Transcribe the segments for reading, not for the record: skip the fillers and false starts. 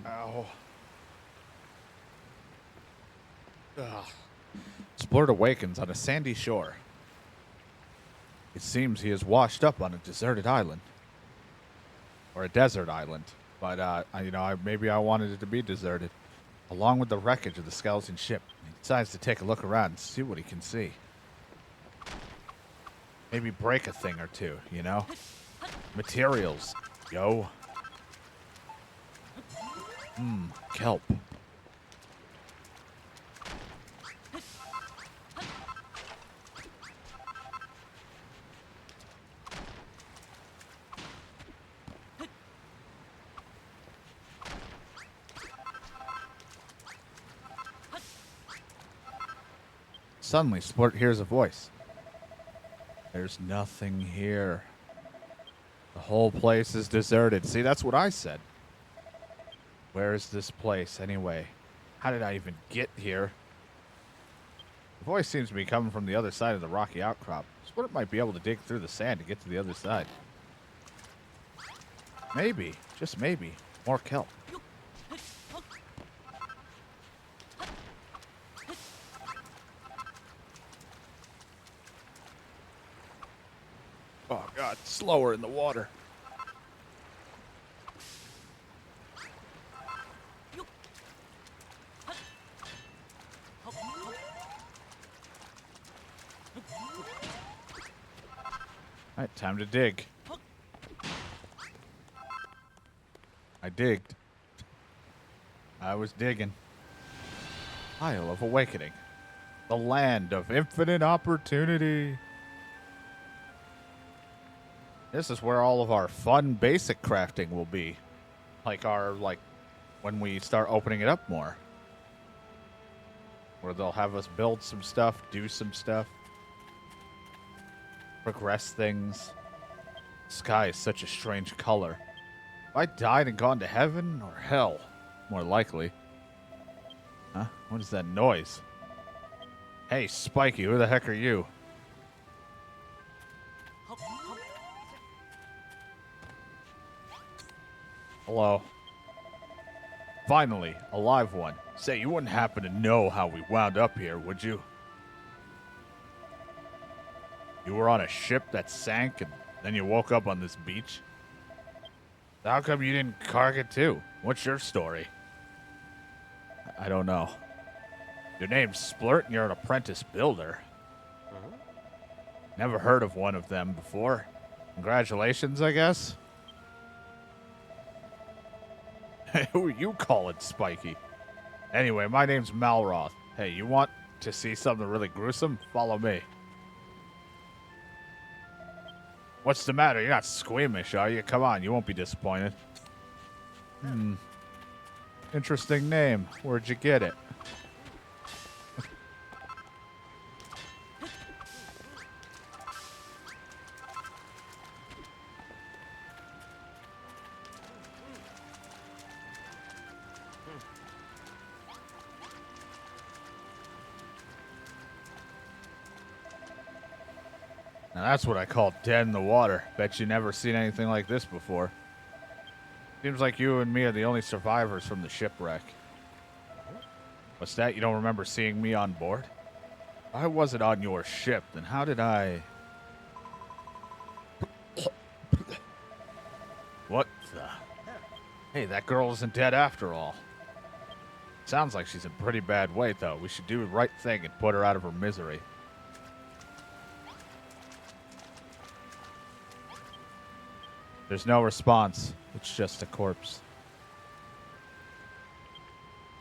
Ow. Ugh. Splurt awakens on a sandy shore. It seems he is washed up on a deserted island. Or a desert island. But, maybe I wanted it to be deserted. Along with the wreckage of the skeleton ship. He decides to take a look around and see what he can see. Maybe break a thing or two, you know? Materials. Yo. Kelp. Suddenly, Splurt hears a voice. There's nothing here. The whole place is deserted. See, that's what I said. Where is this place, anyway? How did I even get here? The voice seems to be coming from the other side of the rocky outcrop. Splurt might be able to dig through the sand to get to the other side. Maybe, just maybe, more kelp. Oh, God, slower in the water. All right, time to dig. I digged. I was digging. Isle of Awakening. The land of infinite opportunity. This is where all of our fun basic crafting will be. When we start opening it up more. Where they'll have us build some stuff, do some stuff. Progress things. Sky is such a strange color. Have I died and gone to heaven or hell? More likely. Huh? What is that noise? Hey, Spiky, who the heck are you? Hello. Finally, a live one. Say, you wouldn't happen to know how we wound up here, would you? You were on a ship that sank and then you woke up on this beach? How come you didn't carg it too? What's your story? I don't know. Your name's Splurt and you're an apprentice builder. Never heard of one of them before. Congratulations, I guess? Who are you calling Spiky? Anyway, my name's Malroth. Hey, you want to see something really gruesome? Follow me. What's the matter? You're not squeamish, are you? Come on, you won't be disappointed. Interesting name. Where'd you get it? Now that's what I call dead in the water. Bet you never seen anything like this before. Seems like you and me are the only survivors from the shipwreck. What's that? You don't remember seeing me on board? I wasn't on your ship, then how did I... What the... Hey, that girl isn't dead after all. Sounds like she's in pretty bad way, though. We should do the right thing and put her out of her misery. There's no response. It's just a corpse.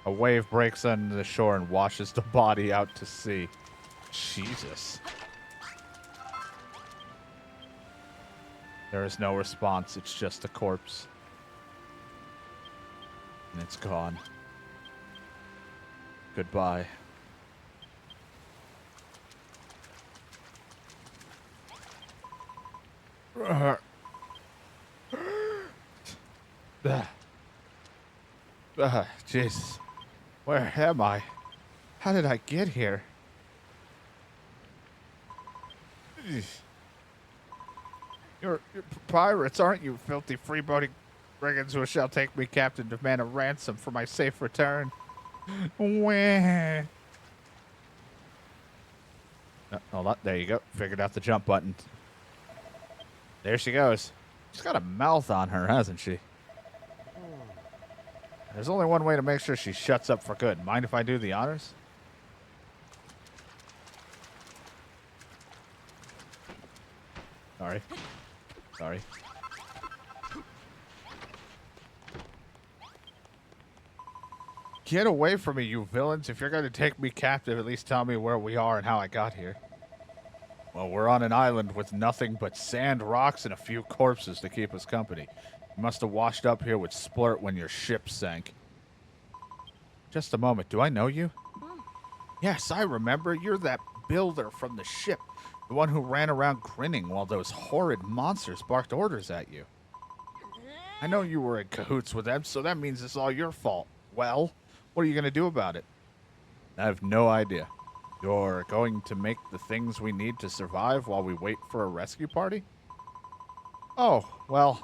A wave breaks onto the shore and washes the body out to sea. Jesus. There is no response. It's just a corpse. And it's gone. Goodbye. Jesus. Where am I? How did I get here? You're pirates, aren't you, filthy freeboating Brigands who shall take me captive demand a ransom for my safe return. Wah. Oh, hold on. There you go. Figured out the jump button. There she goes. She's got a mouth on her, hasn't she? There's only one way to make sure she shuts up for good. Mind if I do the honors? Sorry. Sorry. Get away from me, you villains. If you're going to take me captive, at least tell me where we are and how I got here. Well, we're on an island with nothing but sand, rocks, and a few corpses to keep us company. You must have washed up here with Splurt when your ship sank. Just a moment. Do I know you? Yes, I remember. You're that builder from the ship. The one who ran around grinning while those horrid monsters barked orders at you. I know you were in cahoots with them, so that means it's all your fault. Well, what are you going to do about it? I have no idea. You're going to make the things we need to survive while we wait for a rescue party? Oh, well,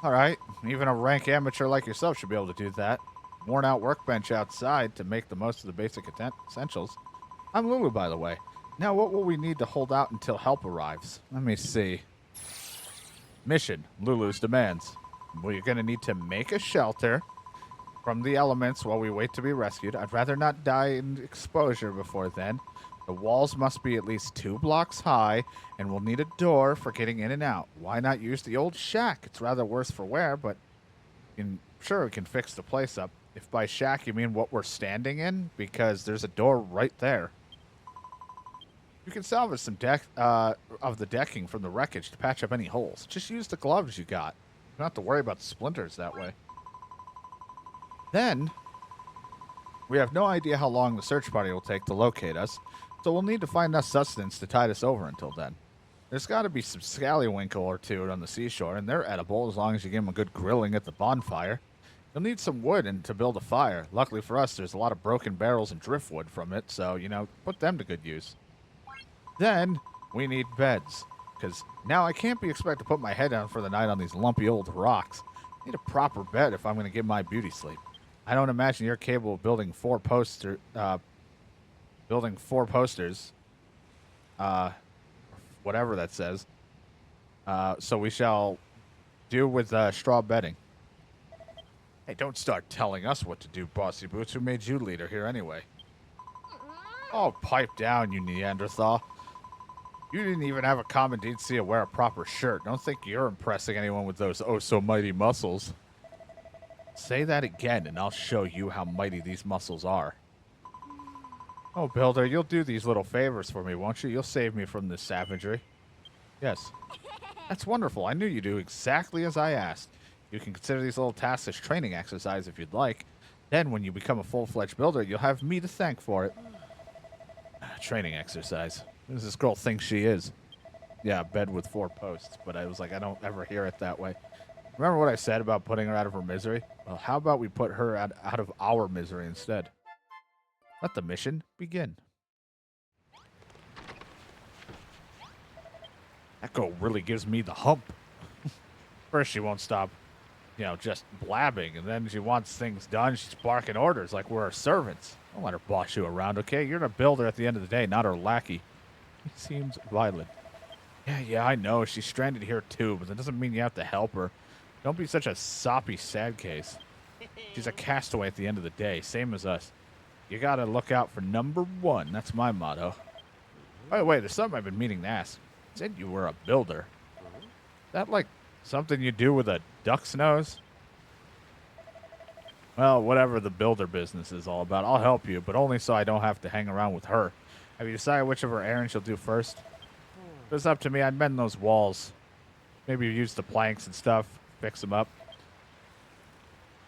all right. Even a rank amateur like yourself should be able to do that. Worn out workbench outside to make the most of the basic essentials. I'm Lulu, by the way. Now, what will we need to hold out until help arrives? Let me see. Mission, Lulu's demands. Well, you're going to need to make a shelter from the elements while we wait to be rescued. I'd rather not die in exposure before then. The walls must be at least 2 blocks high, and we'll need a door for getting in and out. Why not use the old shack? It's rather worse for wear, but sure, we can fix the place up. If by shack you mean what we're standing in, because there's a door right there. You can salvage some of the decking from the wreckage to patch up any holes. Just use the gloves you got. You don't have to worry about the splinters that way. Then, we have no idea how long the search party will take to locate us, so we'll need to find enough sustenance to tide us over until then. There's got to be some scallywinkle or two on the seashore, and they're edible as long as you give them a good grilling at the bonfire. You'll need some wood to build a fire. Luckily for us, there's a lot of broken barrels and driftwood from it, so, put them to good use. Then, we need beds, because now I can't be expected to put my head down for the night on these lumpy old rocks. I need a proper bed if I'm going to get my beauty sleep. I don't imagine you're capable of building 4 posters, whatever that says. So we shall do with straw bedding. Hey, don't start telling us what to do, Bossy Boots. Who made you leader here anyway? Oh, pipe down, you Neanderthal. You didn't even have a common decency to wear a proper shirt. Don't think you're impressing anyone with those oh-so-mighty muscles. Say that again, and I'll show you how mighty these muscles are. Oh, Builder, you'll do these little favors for me, won't you? You'll save me from this savagery. Yes. That's wonderful. I knew you'd do exactly as I asked. You can consider these little tasks as training exercise if you'd like. Then, when you become a full-fledged builder, you'll have me to thank for it. Training exercise. Who does this girl think she is? Yeah, bed with 4 posts, but I was like, I don't ever hear it that way. Remember what I said about putting her out of her misery? Well, how about we put her out of our misery instead? Let the mission begin. That girl really gives me the hump. First, she won't stop, just blabbing, and then she wants things done. She's barking orders like we're her servants. Don't let her boss you around, okay? You're a builder at the end of the day, not her lackey. He seems violent. Yeah, I know. She's stranded here too, but that doesn't mean you have to help her. Don't be such a soppy sad case. She's a castaway at the end of the day, same as us. You gotta look out for number 1. That's my motto. By the way, there's something I've been meaning to ask. You said you were a builder. Is that like something you do with a duck's nose? Well, whatever the builder business is all about, I'll help you, but only so I don't have to hang around with her. Have you decided which of her errands you'll do first? If it was up to me, I'd mend those walls. Maybe use the planks and stuff. Fix them up.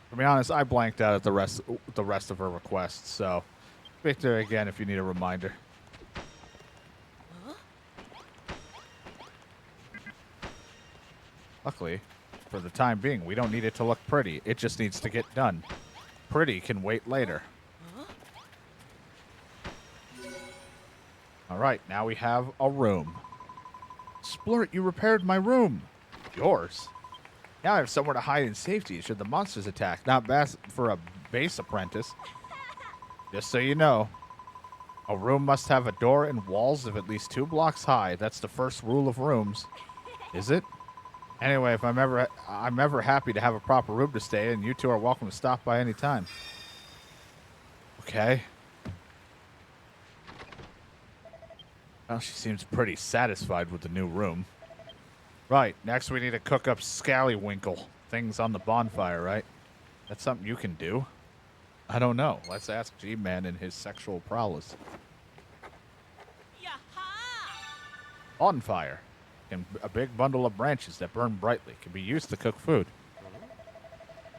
To be honest, I blanked out at the rest of her requests, so speak to her again if you need a reminder. Luckily, for the time being, we don't need it to look pretty. It just needs to get done. Pretty can wait later. All right, now we have a room. Splurt, you repaired my room. Yours? Now I have somewhere to hide in safety should the monsters attack. Not bad for a base apprentice. Just so you know, a room must have a door and walls of at least 2 blocks high. That's the first rule of rooms. Is it? Anyway, if I'm ever happy to have a proper room to stay in, you two are welcome to stop by any time. Okay. Well, she seems pretty satisfied with the new room. Right, next we need to cook up scallywinkle things on the bonfire, right? That's something you can do? I don't know. Let's ask G-Man and his sexual prowess. Bonfire. A big bundle of branches that burn brightly can be used to cook food.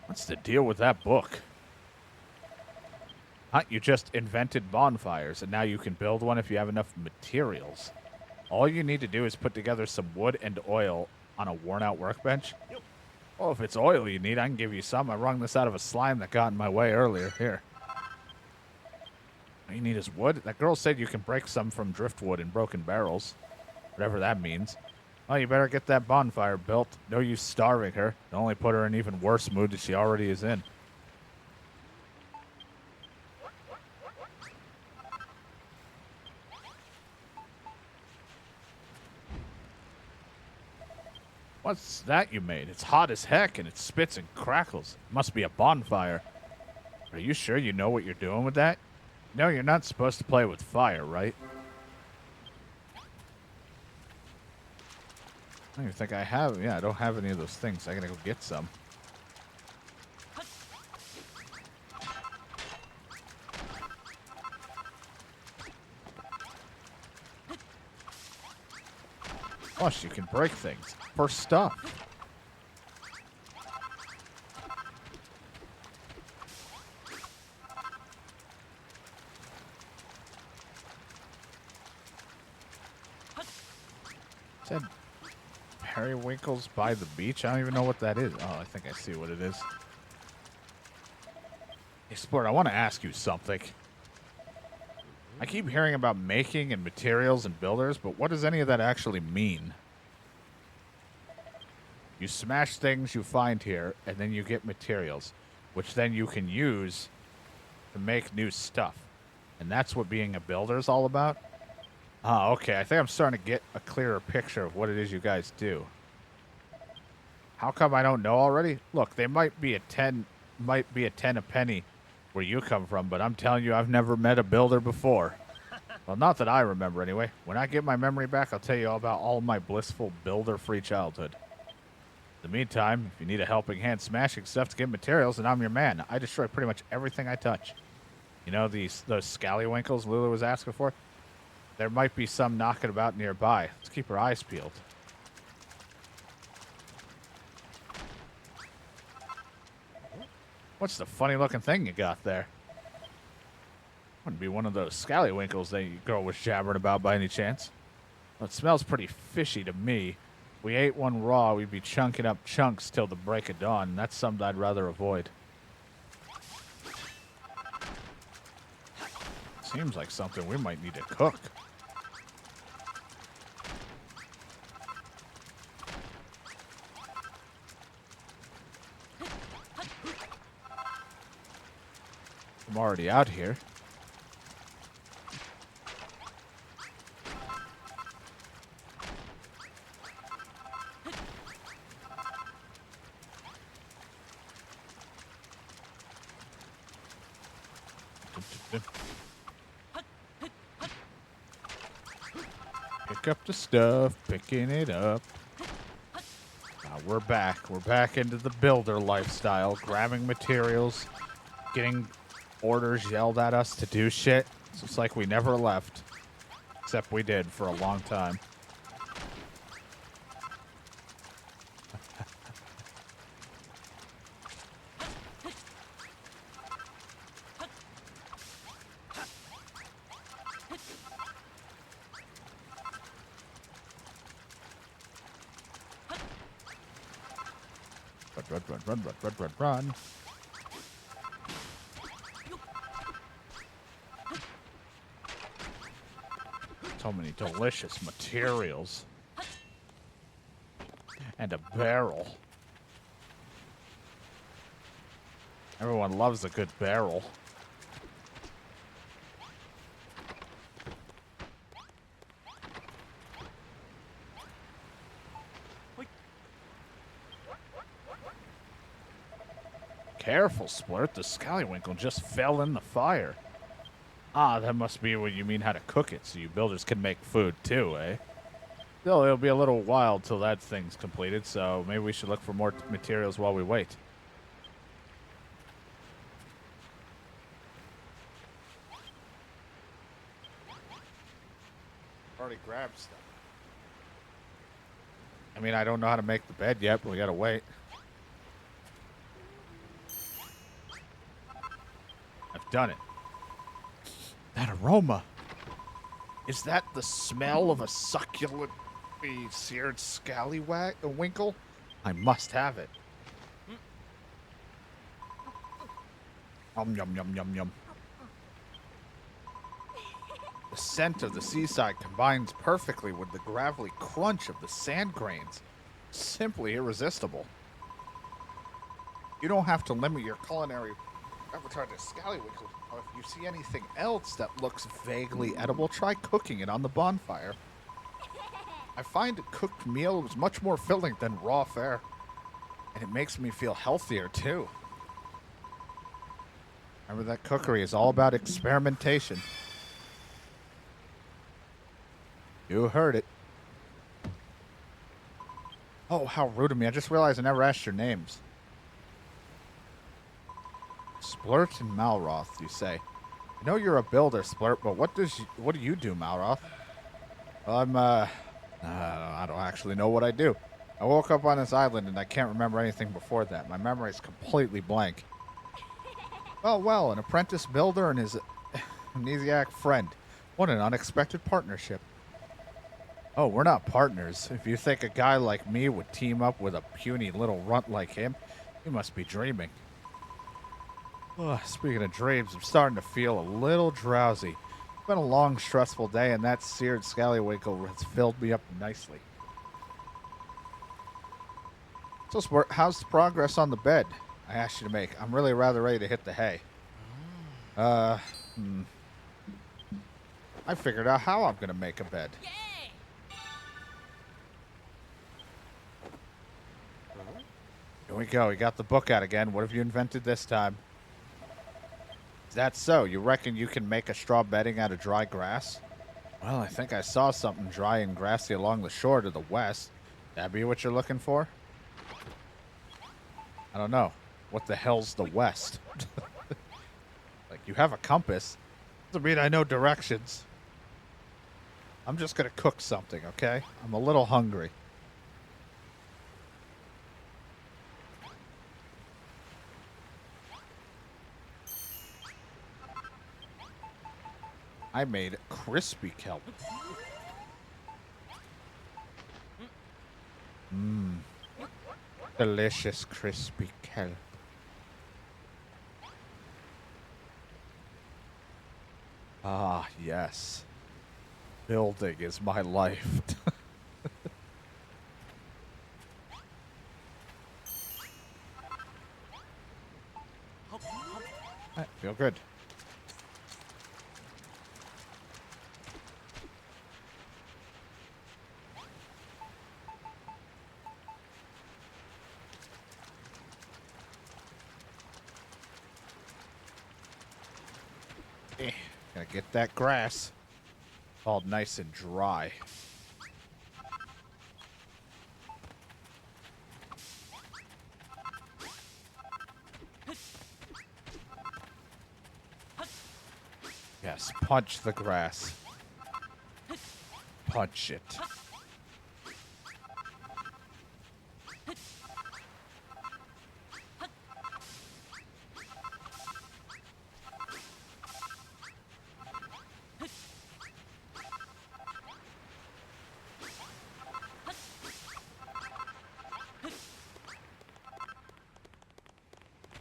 What's the deal with that book? Huh? You just invented bonfires, and now you can build one if you have enough materials. All you need to do is put together some wood and oil on a worn-out workbench. Well, if it's oil you need, I can give you some. I wrung this out of a slime that got in my way earlier. Here. All you need is wood? That girl said you can break some from driftwood in broken barrels. Whatever that means. Well, you better get that bonfire built. No use starving her. It'll only put her in an even worse mood than she already is in. What's that you made? It's hot as heck, and it spits and crackles. It must be a bonfire. Are you sure you know what you're doing with that? No, you're not supposed to play with fire, right? I don't even think I have. Yeah, I don't have any of those things. I gotta go get some. Plus, you can break things for stuff. Said Periwinkles by the beach? I don't even know what that is. Oh, I think I see what it is. Hey, Sport, I want to ask you something. I keep hearing about making and materials and builders, but what does any of that actually mean? You smash things you find here, and then you get materials, which then you can use to make new stuff. And that's what being a builder is all about? Ah, okay. I think I'm starting to get a clearer picture of what it is you guys do. How come I don't know already? Look, they might be a 10 a penny where you come from, but I'm telling you, I've never met a builder before. Well, not that I remember anyway. When I get my memory back, I'll tell you all about all my blissful builder-free childhood. In the meantime, if you need a helping hand smashing stuff to get materials, then I'm your man. I destroy pretty much everything I touch. You know those scallywinkles Lulu was asking for? There might be some knocking about nearby. Let's keep our eyes peeled. What's the funny-looking thing you got there? Wouldn't be one of those scallywinkles that girl was jabbering about by any chance. Well, it smells pretty fishy to me. If we ate one raw, we'd be chunking up chunks till the break of dawn. That's something I'd rather avoid. Seems like something we might need to cook. I'm already out here. Pick up the stuff, picking it up. We're back. We're back into the builder lifestyle, grabbing materials, getting orders yelled at us to do shit. So it's like we never left. Except we did for a long time. Run. So many delicious materials. And a barrel. Everyone loves a good barrel. Careful, Splurt. The scallywinkle just fell in the fire. Ah, that must be what you mean how to cook it, so you builders can make food too, eh? Still, it'll be a little while till that thing's completed, so maybe we should look for more materials while we wait. Already grabbed stuff. I mean, I don't know how to make the bed yet, but we gotta wait. I've done it. That aroma. Is that the smell of a succulent, seared scallywinkle? I must have it. Yum, yum, yum, yum, yum. The scent of the seaside combines perfectly with the gravelly crunch of the sand grains. Simply irresistible. You don't have to limit your culinary repertoire to scallywinkle. Or if you see anything else that looks vaguely edible, try cooking it on the bonfire. I find a cooked meal is much more filling than raw fare. And it makes me feel healthier, too. Remember that cookery is all about experimentation. You heard it. Oh, how rude of me. I just realized I never asked your names. Splurt and Malroth, you say. I know you're a builder, Splurt, but what do you do, Malroth? Well, I don't actually know what I do. I woke up on this island and I can't remember anything before that. My memory is completely blank. Well, an apprentice builder and his amnesiac friend. What an unexpected partnership. Oh, we're not partners. If you think a guy like me would team up with a puny little runt like him, you must be dreaming. Speaking of dreams, I'm starting to feel a little drowsy. It's been a long, stressful day, and that seared scallywinkle has filled me up nicely. So, Sport, how's the progress on the bed I asked you to make? I'm really rather ready to hit the hay. I figured out how I'm going to make a bed. Here we go. We got the book out again. What have you invented this time? Is that so? You reckon you can make a straw bedding out of dry grass? Well, I think I saw something dry and grassy along the shore to the west. That be what you're looking for? I don't know. What the hell's the west? Like, you have a compass. Doesn't mean I know directions. I'm just gonna cook something, okay? I'm a little hungry. I made crispy kelp. Delicious crispy kelp. Ah, yes. Building is my life. I feel good. Gotta get that grass all nice and dry. Yes, punch the grass. Punch it.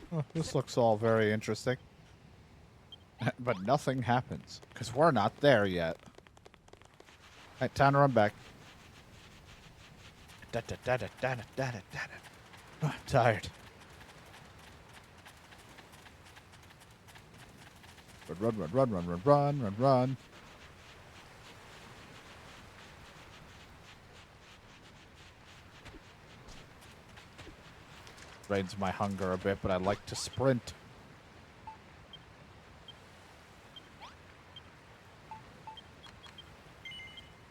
Oh, this looks all very interesting. But nothing happens, because we're not there yet. Alright, time to run back. Oh, I'm tired. Run, run, run, run, run, run, run, run. Drains my hunger a bit, but I like to sprint.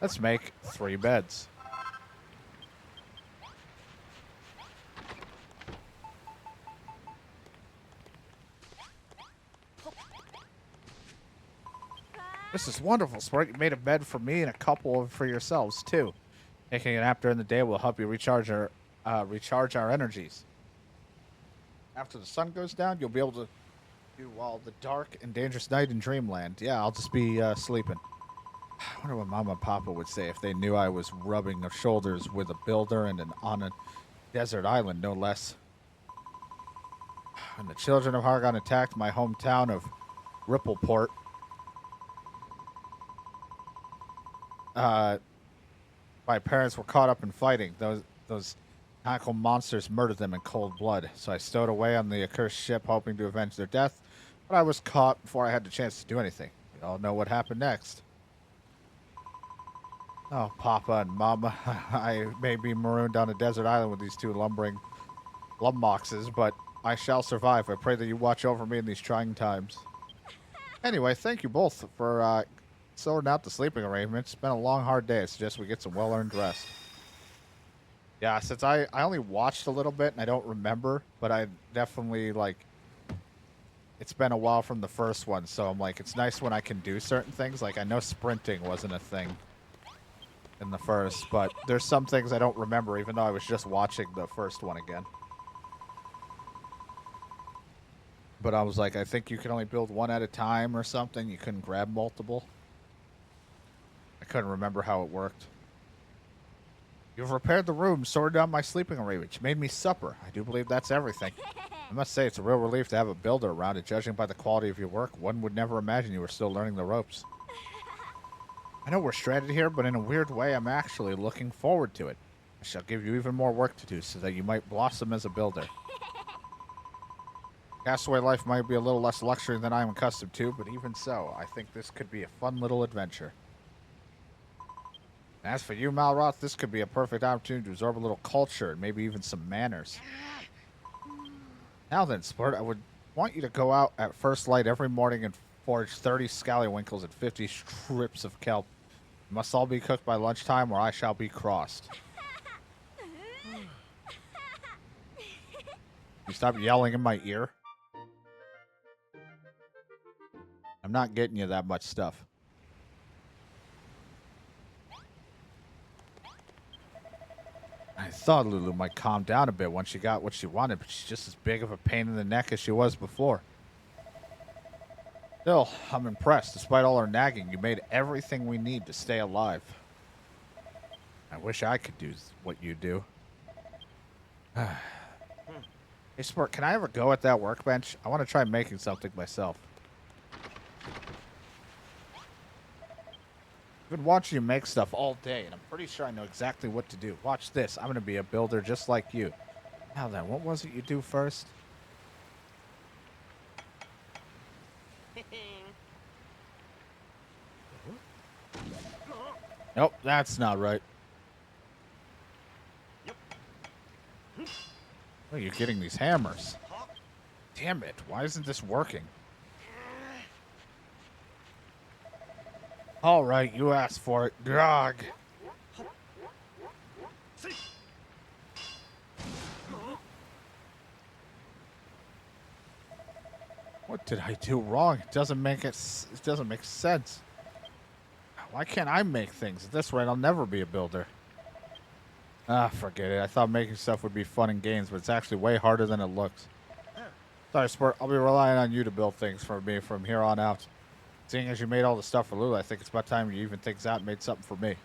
Let's make 3 beds. This is wonderful, Sport. You made a bed for me and a couple for yourselves, too. Taking a nap during the day will help you recharge our energies. After the sun goes down, you'll be able to do all the dark and dangerous night in Dreamland. Yeah, I'll just be sleeping. I wonder what Mama and Papa would say if they knew I was rubbing their shoulders with a builder and on a desert island, no less. When the children of Hargon attacked my hometown of Rippleport, my parents were caught up in fighting. Those tentacle monsters murdered them in cold blood. So I stowed away on the accursed ship, hoping to avenge their death. But I was caught before I had the chance to do anything. You all know what happened next. Oh, Papa and Mama, I may be marooned on a desert island with these 2 lumbering lummoxes, but I shall survive. I pray that you watch over me in these trying times. Anyway, thank you both for sorting out the sleeping arrangements. It's been a long, hard day. I suggest we get some well-earned rest. Yeah, since I only watched a little bit and I don't remember, but I definitely, like, it's been a while from the first one, so I'm like, it's nice when I can do certain things. Like, I know sprinting wasn't a thing in the first, but there's some things I don't remember, even though I was just watching the first one again. But I was like, I think you can only build 1 at a time or something. You couldn't grab multiple. I couldn't remember how it worked. You've repaired the room, sorted out my sleeping arrangements, made me supper. I do believe that's everything. I must say, it's a real relief to have a builder around, and judging by the quality of your work, one would never imagine you were still learning the ropes. I know we're stranded here, but in a weird way, I'm actually looking forward to it. I shall give you even more work to do so that you might blossom as a builder. Castaway life might be a little less luxury than I'm accustomed to, but even so, I think this could be a fun little adventure. As for you, Malroth, this could be a perfect opportunity to absorb a little culture and maybe even some manners. Now then, Sport, I would want you to go out at first light every morning and forage 30 scallywinkles and 50 strips of kelp. You must all be cooked by lunchtime or I shall be crossed. You stop yelling in my ear? I'm not getting you that much stuff. I thought Lulu might calm down a bit once she got what she wanted, but she's just as big of a pain in the neck as she was before. Still, I'm impressed. Despite all her nagging, you made everything we need to stay alive. I wish I could do what you do. Hey, Sport, can I ever go at that workbench? I want to try making something myself. I've been watching you make stuff all day, and I'm pretty sure I know exactly what to do. Watch this. I'm going to be a builder just like you. Now then, what was it you do first? Nope, that's not right. Oh, you're getting these hammers. Damn it, why isn't this working? All right, you asked for it. Grog. What did I do wrong? It doesn't make sense. Why can't I make things? At this rate, I'll never be a builder. Ah, forget it. I thought making stuff would be fun and games, but it's actually way harder than it looks. Sorry, Sport. I'll be relying on you to build things for me from here on out. Seeing as you made all the stuff for Lulu, I think it's about time you even things out and made something for me.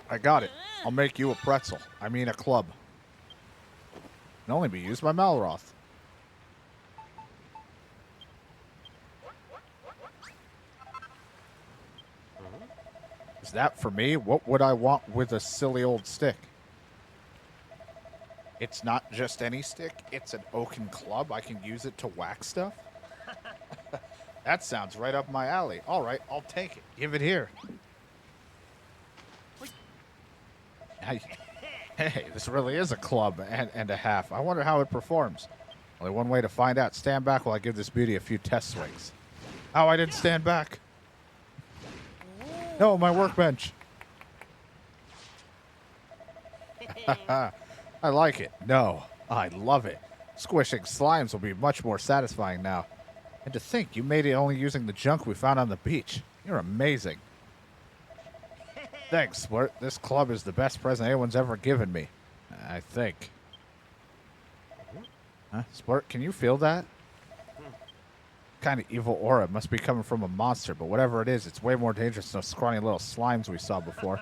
I got it. I'll make you a pretzel. I mean a club. It can only be used by Malroth. Is that for me? What would I want with a silly old stick? It's not just any stick. It's an oaken club. I can use it to whack stuff. That sounds right up my alley. All right, I'll take it. Give it here. Hey, hey, this really is a club and a half. I wonder how it performs. Only one way to find out. Stand back while I give this beauty a few test swings. Oh, I didn't stand back. No, my workbench. I like it. No, I love it. Squishing slimes will be much more satisfying now. And to think, you made it only using the junk we found on the beach. You're amazing. Thanks, Splurt. This club is the best present anyone's ever given me. I think. Huh? Splurt, can you feel that? Kind of evil aura. It must be coming from a monster, but whatever it is, it's way more dangerous than those scrawny little slimes we saw before.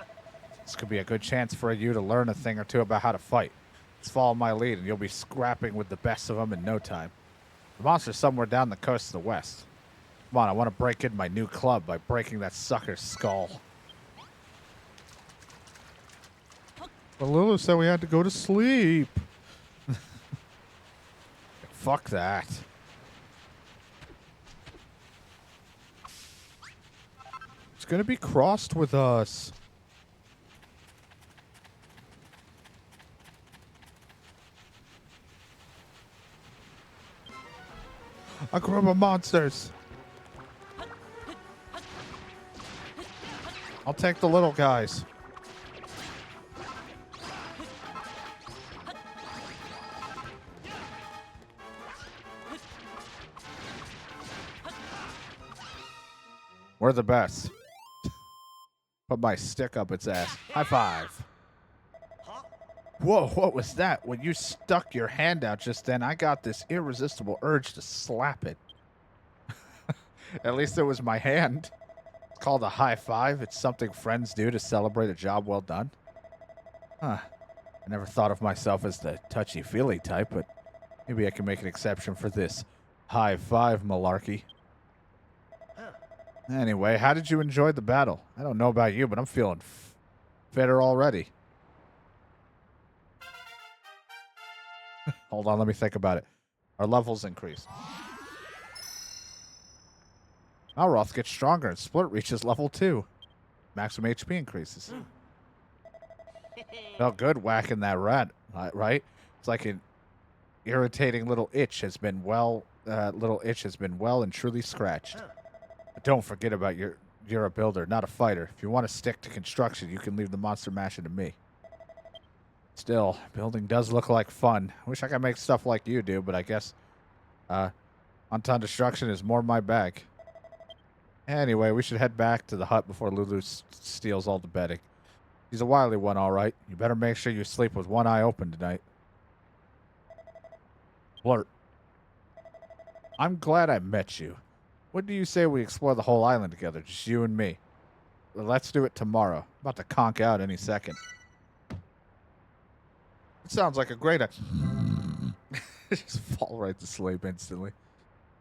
This could be a good chance for you to learn a thing or two about how to fight. Just follow my lead, and you'll be scrapping with the best of them in no time. The monster's somewhere down the coast to the west. Come on, I want to break in my new club by breaking that sucker's skull. But Lulu said we had to go to sleep. Fuck that. It's going to be crossed with us. A group of monsters. I'll take the little guys. We're the best. Put my stick up its ass. High five. Whoa, what was that? When you stuck your hand out just then, I got this irresistible urge to slap it. At least it was my hand. It's called a high five. It's something friends do to celebrate a job well done. Huh. I never thought of myself as the touchy-feely type, but maybe I can make an exception for this high five malarkey. Anyway, how did you enjoy the battle? I don't know about you, but I'm feeling fitter already. Hold on, let me think about it. Our levels increase. Malroth gets stronger and Splurt reaches level 2. Maximum HP increases. Felt good whacking that rat, right? It's like an irritating little itch has been well and truly scratched. But don't forget about you're a builder, not a fighter. If you want to stick to construction, you can leave the monster mashing to me. Still, building does look like fun. I wish I could make stuff like you do, but I guess on-time destruction is more my bag. Anyway, we should head back to the hut before Lulu steals all the bedding. He's a wily one, all right. You better make sure you sleep with one eye open tonight. Flirt. I'm glad I met you. What do you say we explore the whole island together, just you and me? Well, let's do it tomorrow. I'm about to conk out any second. It sounds like a great idea. Just fall right to sleep instantly.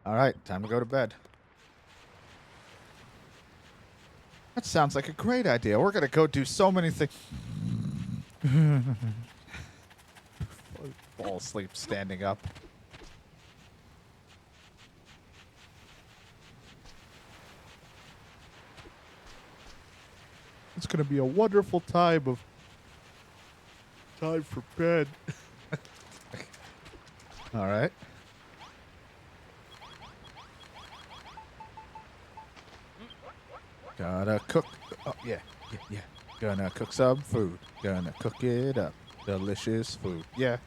All right, time to go to bed. That sounds like a great idea. We're going to go do so many things. Fall asleep standing up. It's going to be a wonderful time for bed. All right. Gotta cook. Oh, yeah. Gonna cook some food. Gonna cook it up. Delicious food. Yeah.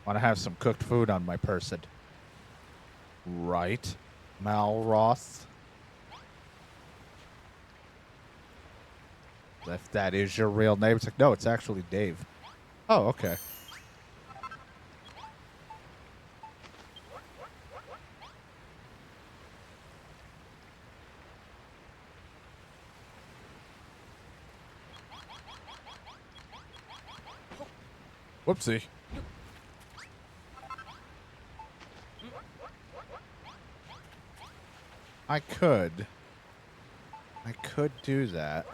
Want to have some cooked food on my person. Right. Malroth. If that is your real name. It's like, no, it's actually Dave. Oh, okay. Whoopsie. I could. I could do that.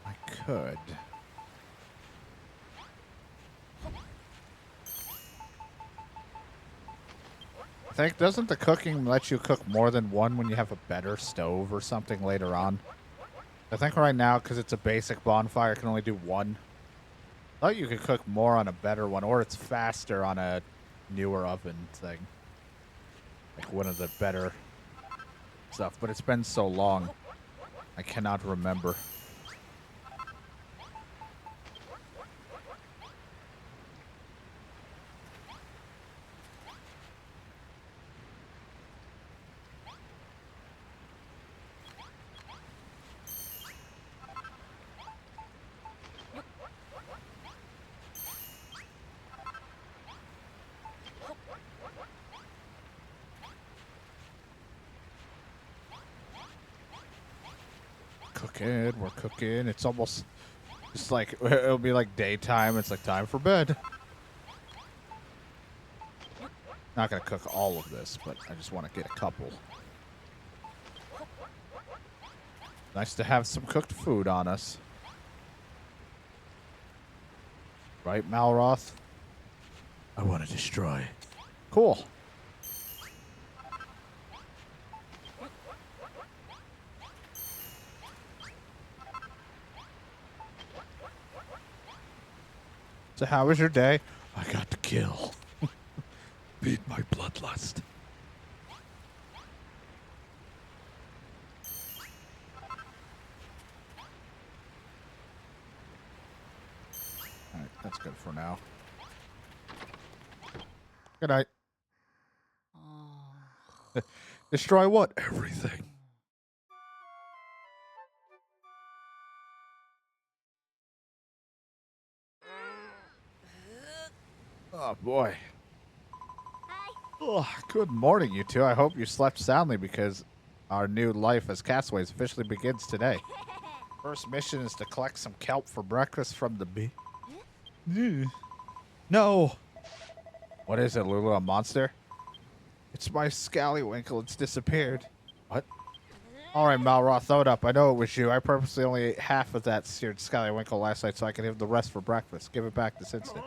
I could. I think, doesn't the cooking let you cook more than one when you have a better stove or something later on? I think right now, because it's a basic bonfire, it can only do one. I thought you could cook more on a better one, or it's faster on a newer oven thing. Like one of the better stuff. But it's been so long, I cannot remember. We're cooking. It's almost just like it'll be like daytime. It's like time for bed. Not gonna cook all of this, but I just want to get a couple. Nice to have some cooked food on us. Right, Malroth? I want to destroy. Cool. So how was your day? I got to kill. Feed my bloodlust. Alright, that's good for now. Good night. Destroy what? Everything. Oh, boy. Oh, good morning, you two. I hope you slept soundly because our new life as castaways officially begins today. First mission is to collect some kelp for breakfast from the bee. No. What is it, Lulu? A monster? It's my scallywinkle. It's disappeared. What? All right, Malroth, throw it up. I know it was you. I purposely only ate half of that seared scallywinkle last night so I could have the rest for breakfast. Give it back this instant.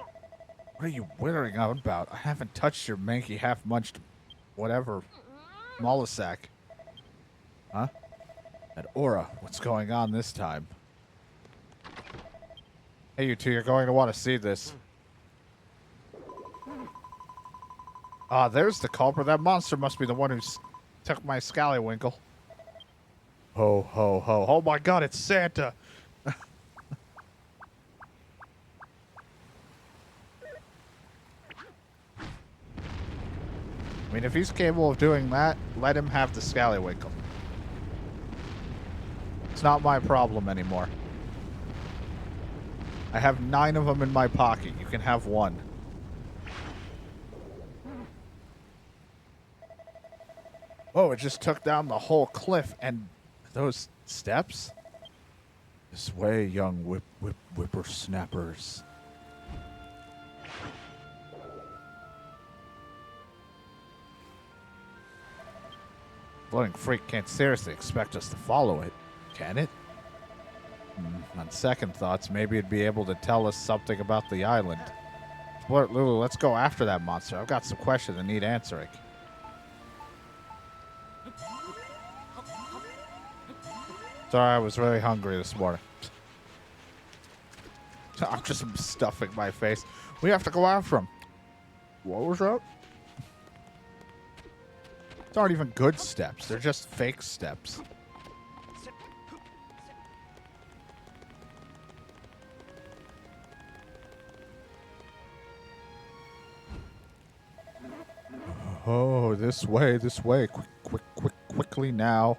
What are you wittering out about? I haven't touched your manky, half-munched, whatever, mollusac. Huh? That aura. What's going on this time? Hey, you two, you're going to want to see this. Ah, there's the culprit. That monster must be the one who took my scallywinkle. Ho, ho, ho. Oh my god, it's Santa! I mean, if he's capable of doing that, let him have the scallywinkle. It's not my problem anymore. I have 9 of them in my pocket. You can have 1. Oh, it just took down the whole cliff and those steps? This way, young whippersnappers. Floating freak can't seriously expect us to follow it, can it? On second thoughts, maybe it'd be able to tell us something about the island. Lulu, let's go after that monster. I've got some questions that need answering. Sorry, I was really hungry this morning. I'm just stuffing my face. We have to go after him. What was that? These aren't even good steps. They're just fake steps. Oh, this way, this way. Quickly now.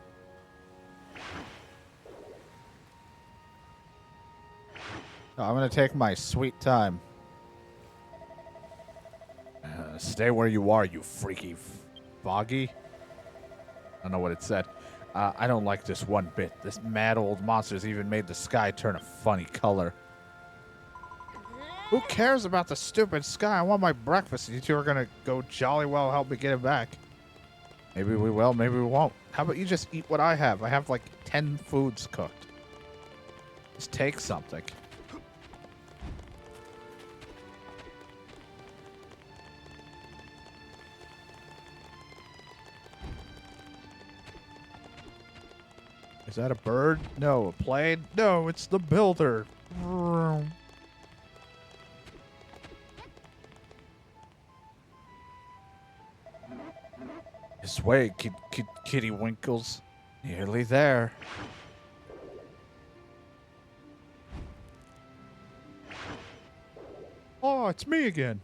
I'm going to take my sweet time. Stay where you are, you freaky foggy. I don't know what it said. I don't like this one bit. This mad old monster's even made the sky turn a funny color. Who cares about the stupid sky? I want my breakfast. You two are gonna go jolly well help me get it back. Maybe we will, maybe we won't. How about you just eat what I have? I have like 10 foods cooked. Just take something. Is that a bird? No. A plane? No, it's the builder. This way, kitty winkles. Nearly there. Oh, it's me again.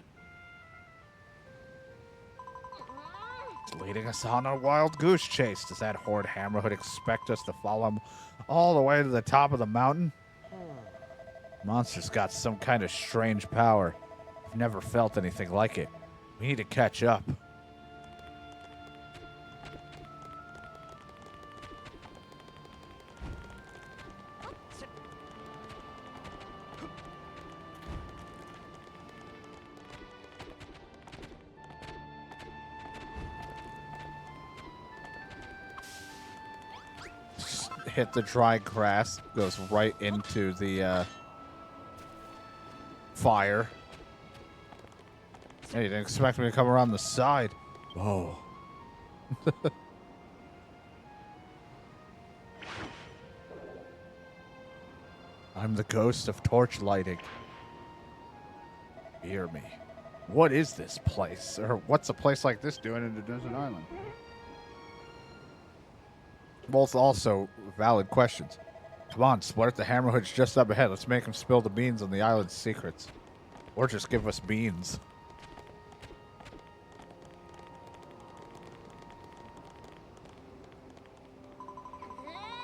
It's leading us on a wild goose chase. Does that horde hammerhood expect us to follow him all the way to the top of the mountain? Monster's got some kind of strange power. I've never felt anything like it. We need to catch up. Hit the dry grass, goes right into the fire. Hey, you didn't expect me to come around the side. Whoa. I'm the ghost of torch lighting. Hear me. What is this place? Or what's a place like this doing in a desert island? Both also valid questions. Come on, Splurt, the Hammerhood's just up ahead. Let's make him spill the beans on the island's secrets. Or just give us beans.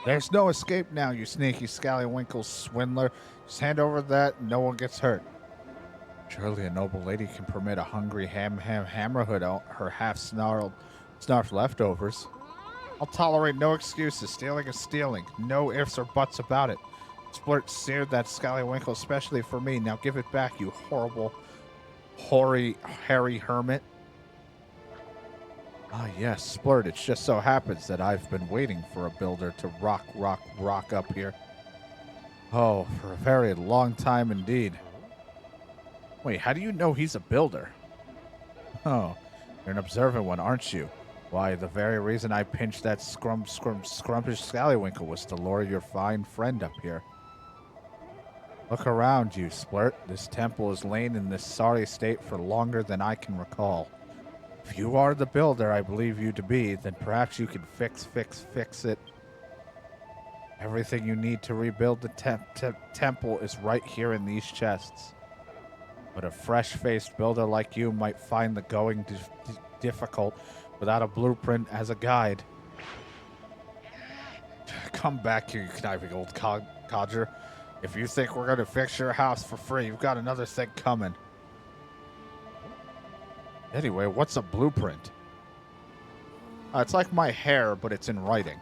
There's no escape now, you sneaky scallywinkle swindler. Just hand over that and no one gets hurt. Surely a noble lady can permit a hungry Hammerhood her half-snarled leftovers. I'll tolerate no excuses. Stealing is stealing. No ifs or buts about it. Splurt seared that scallywinkle especially for me. Now give it back, you horrible, hairy hermit. Ah, yes, Splurt. It just so happens that I've been waiting for a builder to rock up here. Oh, for a very long time indeed. Wait, how do you know he's a builder? Oh, you're an observant one, aren't you? Why, the very reason I pinched that scrumpish scallywinkle was to lure your fine friend up here. Look around you, Splurt. This temple has lain in this sorry state for longer than I can recall. If you are the builder I believe you to be, then perhaps you can fix it. Everything you need to rebuild the temple is right here in these chests. But a fresh-faced builder like you might find the going difficult without a blueprint as a guide. Come back here, you conniving old codger. If you think we're going to fix your house for free, you've got another thing coming. Anyway, what's a blueprint? It's like my hair, but it's in writing.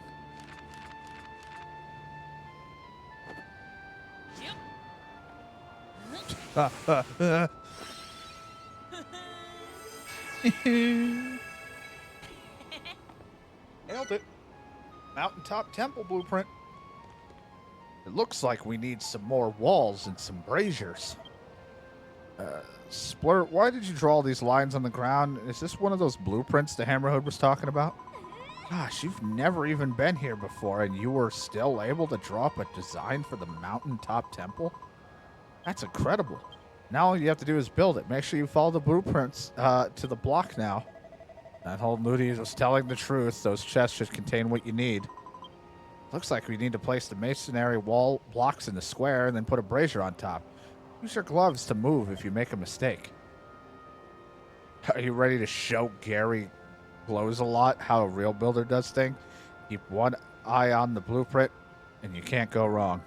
Nailed it. Mountaintop temple blueprint. It looks like we need some more walls and some braziers. Splurt, why did you draw these lines on the ground? Is this one of those blueprints the Hammerhood was talking about? Gosh, you've never even been here before, and you were still able to draw up a design for the mountaintop temple? That's incredible. Now all you have to do is build it. Make sure you follow the blueprints to the block now. That whole Moody was telling the truth. Those chests should contain what you need. Looks like we need to place the masonry wall blocks in the square and then put a brazier on top. Use your gloves to move if you make a mistake. Are you ready to show Gary Glows a lot how a real builder does things? Keep one eye on the blueprint and you can't go wrong.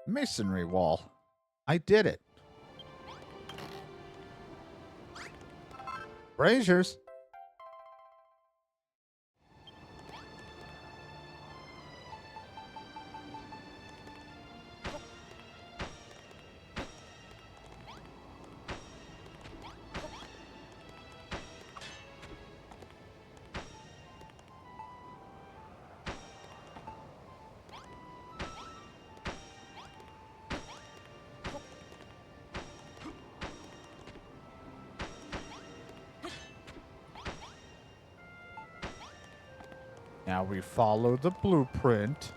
Masonry wall. I did it. Braziers. Now we follow the blueprint.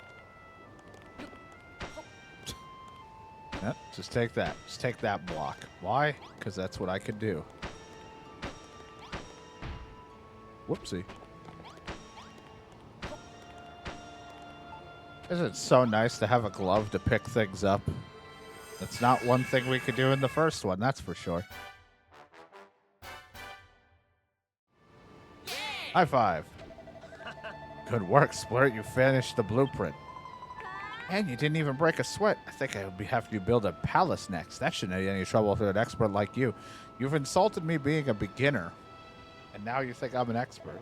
Yeah, just take that. Just take that block. Why? Because that's what I could do. Whoopsie. Isn't it so nice to have a glove to pick things up? That's not one thing we could do in the first one, that's for sure. High five. Good work, Splurt. You finished the blueprint. And you didn't even break a sweat. I think I would have to build a palace next. That shouldn't be any trouble for an expert like you. You've insulted me being a beginner, and now you think I'm an expert.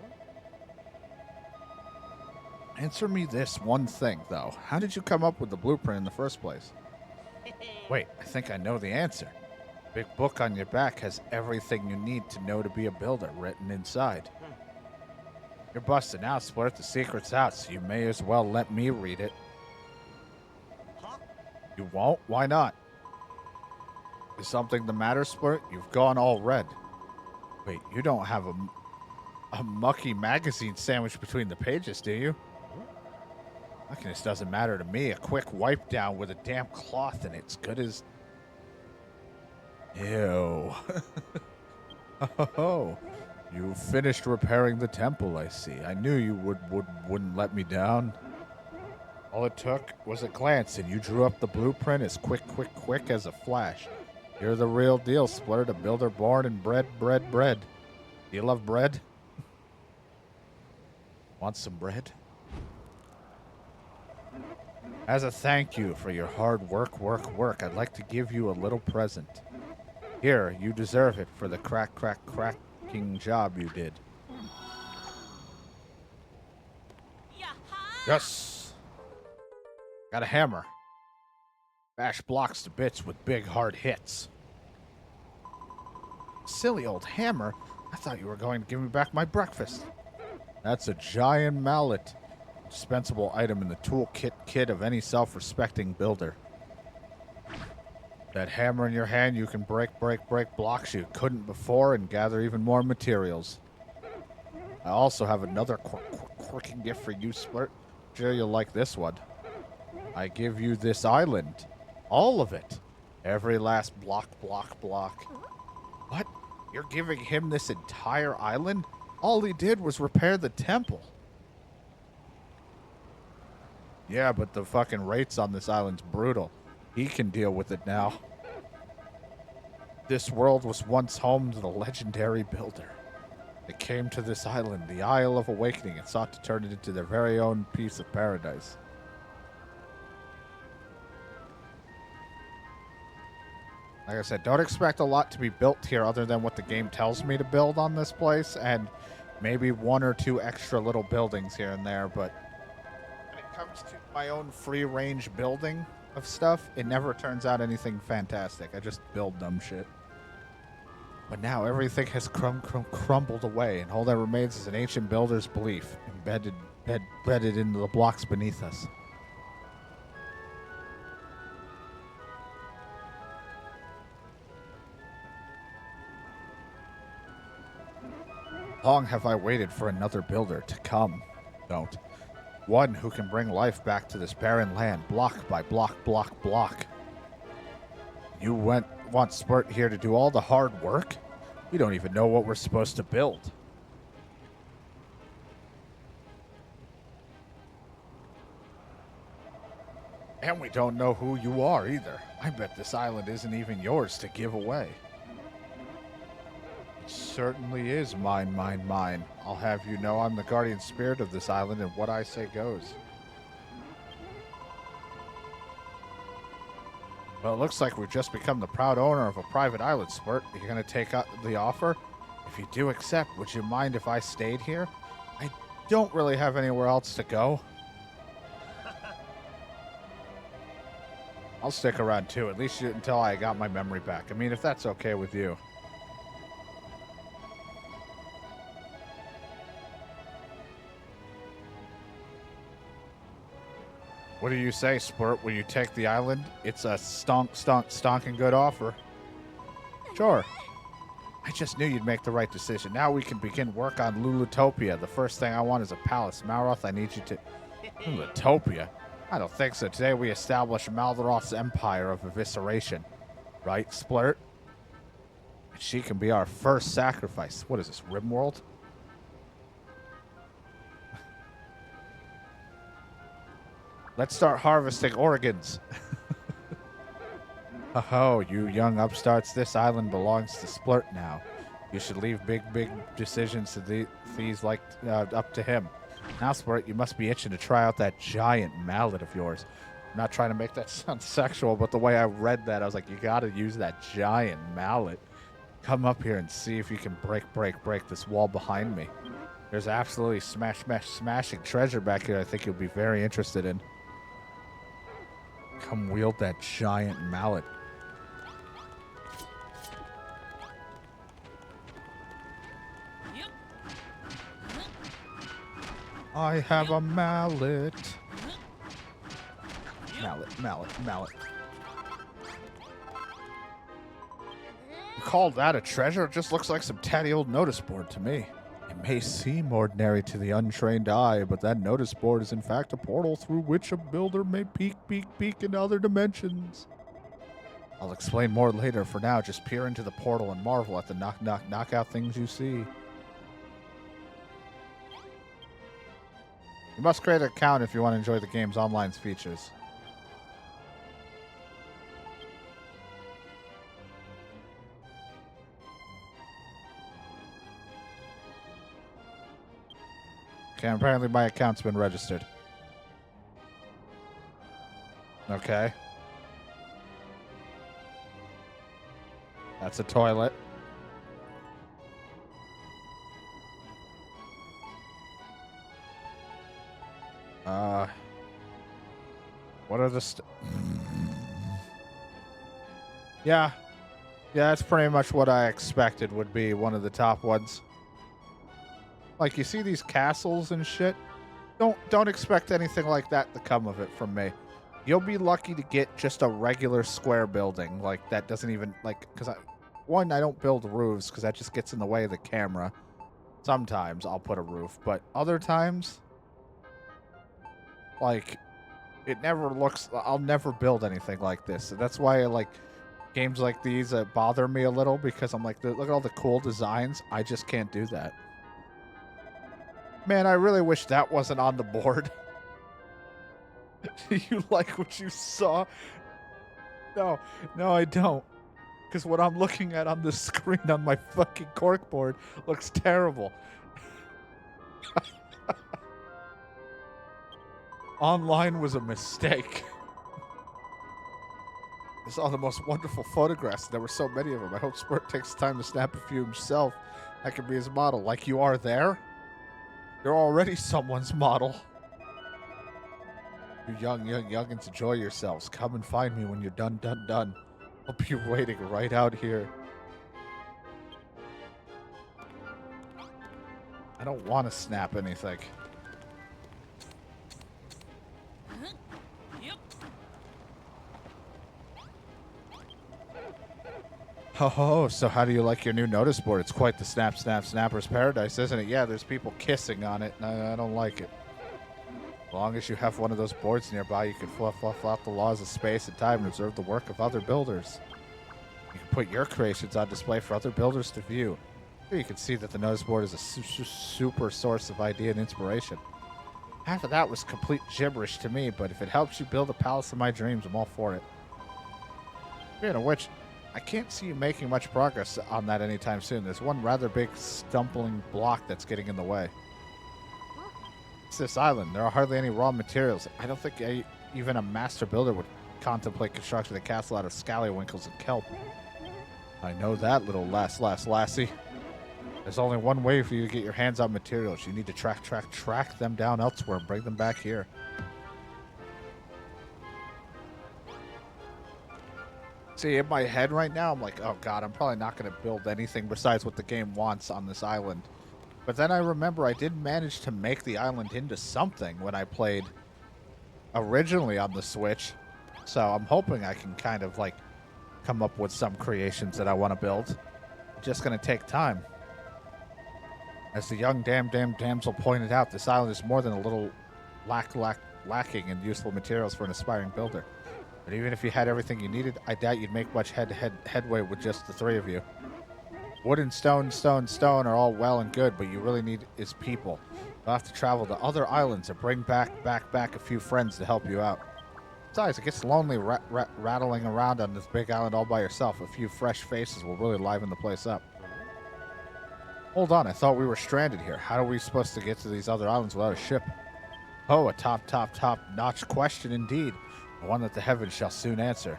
Answer me this one thing, though. How did you come up with the blueprint in the first place? Wait, I think I know the answer. Big book on your back has everything you need to know to be a builder written inside. You're busted now, Splurt. The secret's out, so you may as well let me read it. You won't? Why not? Is something the matter, Splurt? You've gone all red. Wait, you don't have a mucky magazine sandwiched between the pages, do you? Muckiness doesn't matter to me. A quick wipe down with a damp cloth and it's good as... Ew. Oh, you finished repairing the temple, I see. I knew you wouldn't let me down. All it took was a glance, and you drew up the blueprint as quick as a flash. You're the real deal, Splurt, a builder born and bred. Do you love bread? Want some bread? As a thank you for your hard work, I'd like to give you a little present. Here, you deserve it for the cracking job you did. Yes! Got a hammer. Bash blocks to bits with big hard hits. Silly old hammer. I thought you were going to give me back my breakfast. That's a giant mallet. Dispensable item in the toolkit kit of any self-respecting builder. That hammer in your hand, you can break blocks you couldn't before and gather even more materials. I also have another quirky gift for you, Splurt. Sure you'll like this one. I give you this island. All of it. Every last block. What? You're giving him this entire island? All he did was repair the temple. Yeah, but the fucking rates on this island's brutal. He can deal with it now. This world was once home to the legendary builder. They came to this island, the Isle of Awakening, and sought to turn it into their very own piece of paradise. Like I said, don't expect a lot to be built here other than what the game tells me to build on this place, and maybe one or two extra little buildings here and there, but when it comes to my own free-range building of stuff, it never turns out anything fantastic. I just build dumb shit. But now everything has crumbled away, and all that remains is an ancient builder's belief, embedded into the blocks beneath us. Long have I waited for another builder to come. Don't. One who can bring life back to this barren land, block by block. You want Splurt here to do all the hard work? We don't even know what we're supposed to build. And we don't know who you are either. I bet this island isn't even yours to give away. It certainly is mine. I'll have you know I'm the guardian spirit of this island, and what I say goes. Well, it looks like we've just become the proud owner of a private island, Splurt. Are you going to take up the offer? If you do accept, would you mind if I stayed here? I don't really have anywhere else to go. I'll stick around too, at least until I got my memory back. I mean, if that's okay with you. What do you say, Splurt? Will you take the island? It's a stonking good offer. Sure. I just knew you'd make the right decision. Now we can begin work on Lulutopia. The first thing I want is a palace. Malroth, I need you to... Lulutopia? I don't think so. Today we establish Malroth's empire of evisceration. Right, Splurt? She can be our first sacrifice. What is this, Rimworld? Let's start harvesting organs. Oh, you young upstarts, this island belongs to Splurt now. You should leave big decisions to these like up to him. Now, Splurt, you must be itching to try out that giant mallet of yours. I'm not trying to make that sound sexual, but the way I read that, I was like, you gotta use that giant mallet. Come up here and see if you can break this wall behind me. There's absolutely smashing treasure back here I think you'll be very interested in. Come wield that giant mallet. I have a mallet. Mallet. You call that a treasure? It just looks like some tatty old notice board to me. It may seem ordinary to the untrained eye, but that notice board is in fact a portal through which a builder may peek into other dimensions. I'll explain more later. For now, just peer into the portal and marvel at the knockout things you see. You must create an account if you want to enjoy the game's online features. Okay, apparently my account's been registered. Okay. That's a toilet. What are the Yeah, that's pretty much what I expected would be one of the top ones. Like, you see these castles and shit? Don't expect anything like that to come of it from me. You'll be lucky to get just a regular square building. Like, that doesn't even, like, because I don't build roofs because that just gets in the way of the camera. Sometimes I'll put a roof, but other times, like, it never looks, I'll never build anything like this. So that's why, like, games like these bother me a little, because I'm like, look at all the cool designs. I just can't do that. Man, I really wish that wasn't on the board. Do you like what you saw? No, I don't. Because what I'm looking at on the screen on my fucking corkboard looks terrible. Online was a mistake. I saw the most wonderful photographs. There were so many of them. I hope Spurt takes time to snap a few himself. I can be his model. Like you are there? You're already someone's model. You youngins, enjoy yourselves. Come and find me when you're done. I'll be waiting right out here. I don't want to snap anything. Oh, so how do you like your new notice board? It's quite the snapper's paradise, isn't it? Yeah, there's people kissing on it, and I don't like it. As long as you have one of those boards nearby, you can fluff out the laws of space and time and observe the work of other builders. You can put your creations on display for other builders to view. Here you can see that the notice board is a super source of idea and inspiration. Half of that was complete gibberish to me, but if it helps you build a palace of my dreams, I'm all for it. Speaking of which, I can't see you making much progress on that anytime soon. There's one rather big stumbling block that's getting in the way. It's this island. There are hardly any raw materials. I don't think even a master builder would contemplate constructing a castle out of scallywinkles and kelp. I know that, little lassie. There's only one way for you to get your hands on materials. You need to track them down elsewhere and bring them back here. See, in my head right now, I'm like, oh god, I'm probably not going to build anything besides what the game wants on this island. But then I remember I did manage to make the island into something when I played originally on the Switch. So I'm hoping I can kind of, like, come up with some creations that I want to build. just going to take time. As the young damsel pointed out, this island is more than a little lacking in useful materials for an aspiring builder. But even if you had everything you needed, I doubt you'd make much headway with just the three of you. Wood and stone are all well and good, but you really need is people. You'll have to travel to other islands and bring back a few friends to help you out. Besides, it gets lonely rattling around on this big island all by yourself. A few fresh faces will really liven the place up. Hold on, I thought we were stranded here. How are we supposed to get to these other islands without a ship? Oh, a top-notch question indeed. One that the heavens shall soon answer.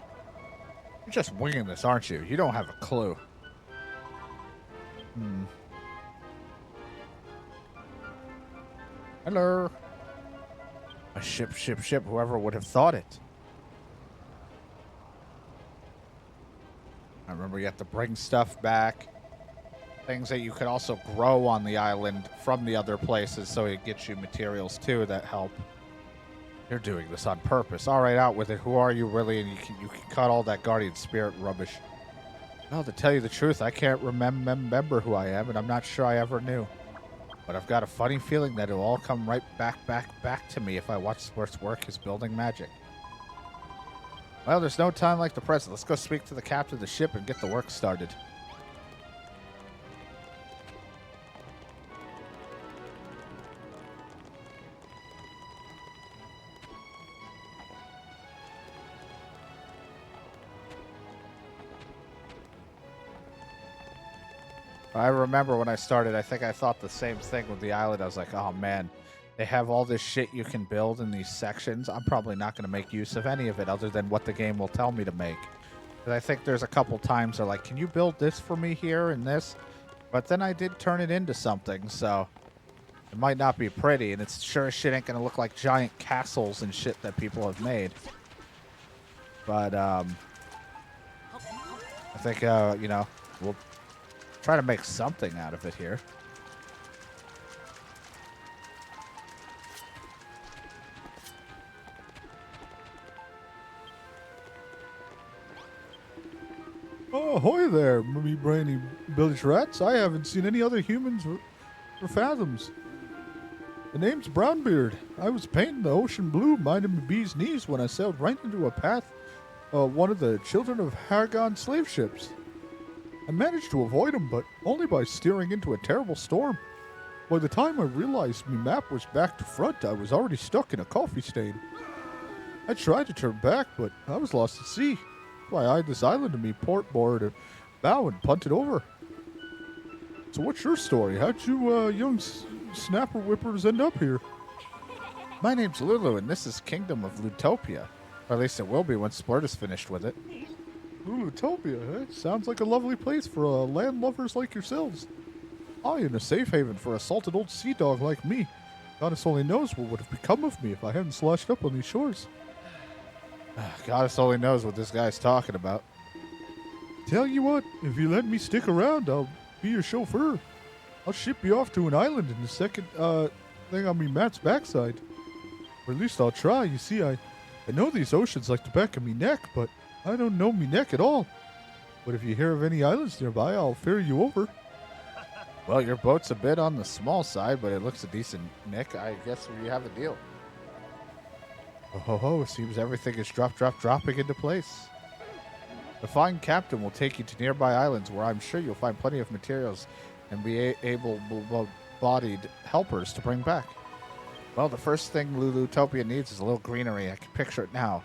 You're just winging this, aren't you? You don't have a clue. Hello. A ship. Whoever would have thought it. I remember you have to bring stuff back. Things that you could also grow on the island from the other places, so it gets you materials too that help. You're doing this on purpose. All right, out with it. Who are you really? And you can cut all that guardian spirit rubbish. Well, to tell you the truth, I can't remember who I am, and I'm not sure I ever knew. But I've got a funny feeling that it'll all come right back to me if I watch Splurt's work his building magic. Well, there's no time like the present. Let's go speak to the captain of the ship and get the work started. I remember when I started, I think I thought the same thing with the island. I was like, oh man, they have all this shit you can build in these sections. I'm probably not going to make use of any of it other than what the game will tell me to make. But I think there's a couple times they're like, can you build this for me here and this? But then I did turn it into something, so it might not be pretty. And it's sure as shit ain't going to look like giant castles and shit that people have made. But I think, you know, we'll try to make something out of it here. Oh, ahoy there, me brainy village rats. I haven't seen any other humans for fathoms. The name's Brownbeard. I was painting the ocean blue, minding my bee's knees when I sailed right into a path of one of the children of Haragon slave ships. I managed to avoid him, but only by steering into a terrible storm. By the time I realized my map was back to front, I was already stuck in a coffee stain. I tried to turn back, but I was lost at sea. So I eyed this island to me port board and bow and punted over. So what's your story? How'd you young snapper whippers end up here? My name's Lulu, and this is Kingdom of Lutopia. Or at least it will be when Splurt is finished with it. Utopia, eh? Sounds like a lovely place for land lovers like yourselves. Aye, and a safe haven for a salted old sea dog like me. Goddess only knows what would have become of me if I hadn't sloshed up on these shores. Goddess only knows what this guy's talking about. Tell you what, if you let me stick around, I'll be your chauffeur. I'll ship you off to an island in the second thing on me Matt's backside. Or at least I'll try. You see, I know these oceans like the back of me neck, but I don't know me neck at all. But if you hear of any islands nearby, I'll ferry you over. Well, your boat's a bit on the small side, but it looks a decent nick. I guess we have a deal. Oh, ho, ho. Seems everything is dropping into place. The fine captain will take you to nearby islands where I'm sure you'll find plenty of materials and be able-bodied helpers to bring back. Well, the first thing Lulutopia needs is a little greenery. I can picture it now.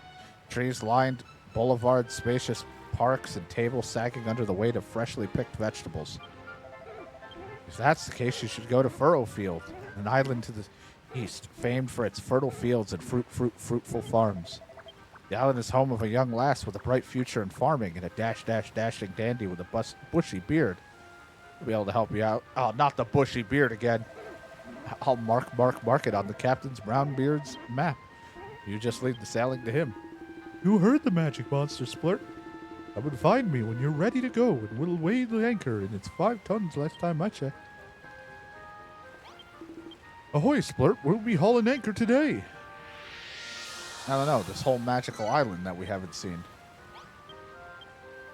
Trees lined boulevards, spacious parks, and tables sagging under the weight of freshly picked vegetables. If that's the case, you should go to Furrowfield, an island to the east, famed for its fertile fields and fruitful farms. The island is home of a young lass with a bright future in farming and a dashing dandy with a bushy beard. We'll be able to help you out. Oh, not the bushy beard again. I'll mark it on the captain's Brownbeard's map. You just leave the sailing to him. You heard the magic monster, Splurt. Come and find me when you're ready to go, and we'll weigh the anchor, and it's 5 tons last time I checked. Ahoy, Splurt. We'll be hauling anchor today. I don't know, this whole magical island that we haven't seen.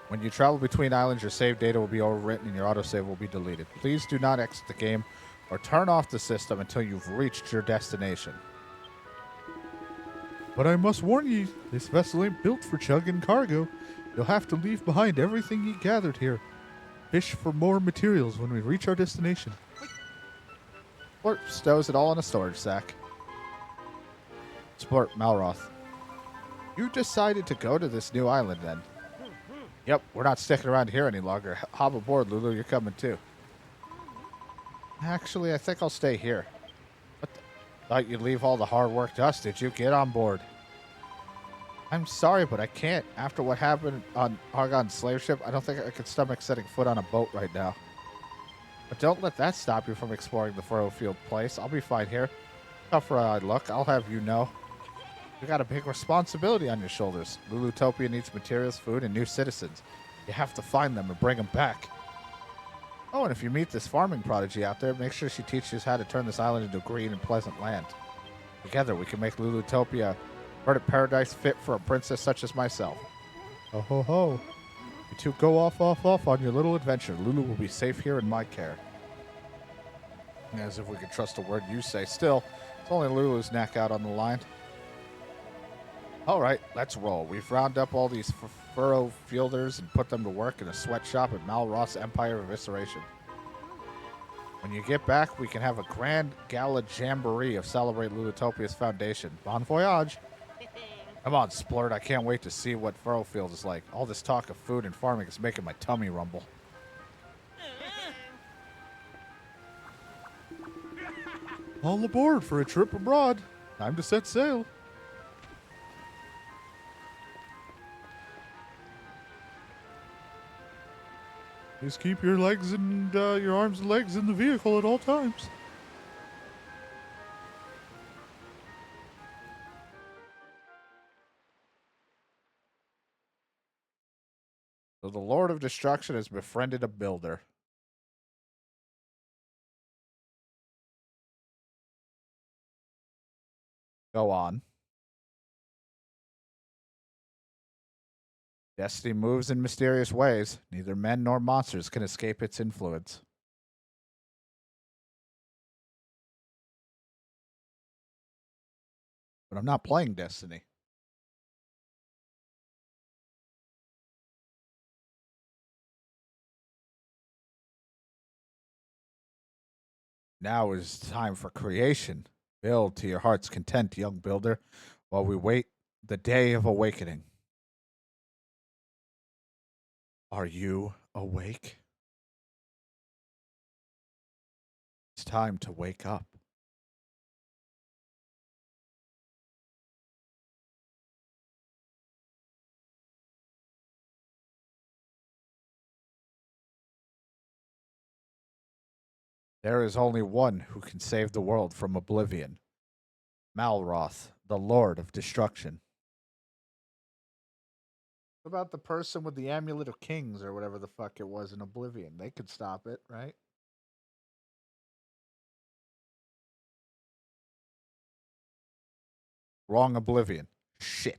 When you travel between islands, your save data will be overwritten and your autosave will be deleted. Please do not exit the game or turn off the system until you've reached your destination. But I must warn ye, this vessel ain't built for chugging cargo. You'll have to leave behind everything ye gathered here. Fish for more materials when we reach our destination. Splurt stows it all in a storage sack. Splurt, Malroth. You decided to go to this new island then. Yep, we're not sticking around here any longer. Hop aboard, Lulu. You're coming too. Actually, I think I'll stay here. What the? Thought you'd leave all the hard work to us, did you? Get on board. I'm sorry, but I can't. After what happened on Argon's slave ship, I don't think I could stomach setting foot on a boat right now. But don't let that stop you from exploring the Furrowfield place. I'll be fine here. Tougher I look, I'll have you know. You got a big responsibility on your shoulders. Lulutopia needs materials, food, and new citizens. You have to find them and bring them back. Oh, and if you meet this farming prodigy out there, make sure she teaches you how to turn this island into a green and pleasant land. Together, we can make Lulutopia a verdant paradise fit for a princess such as myself. Ho ho ho. You two go off on your little adventure. Lulu will be safe here in my care. As if we could trust a word you say. Still, it's only Lulu's neck out on the line. All right, let's roll. We've rounded up all these furrow fielders and put them to work in a sweatshop at Malroth's Empire of Evisceration. When you get back, we can have a grand gala jamboree to celebrate Lulutopia's foundation. Bon voyage! Come on, Splurt. I can't wait to see what Furrowfield is like. All this talk of food and farming is making my tummy rumble. All aboard for a trip abroad. Time to set sail. Just keep your legs and your arms and legs in the vehicle at all times. So the Lord of Destruction has befriended a builder. Go on. Destiny moves in mysterious ways. Neither men nor monsters can escape its influence. But I'm not playing Destiny. Now is time for creation. Build to your heart's content, young builder, while we wait the day of awakening. Are you awake? It's time to wake up. There is only one who can save the world from oblivion. Malroth, the Lord of Destruction. What about the person with the Amulet of Kings or whatever the fuck it was in Oblivion? They could stop it, right? Wrong Oblivion. Shit.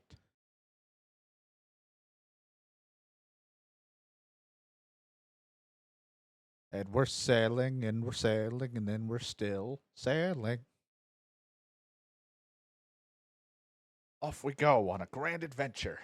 And we're sailing, and we're sailing, and then we're still sailing. Off we go on a grand adventure.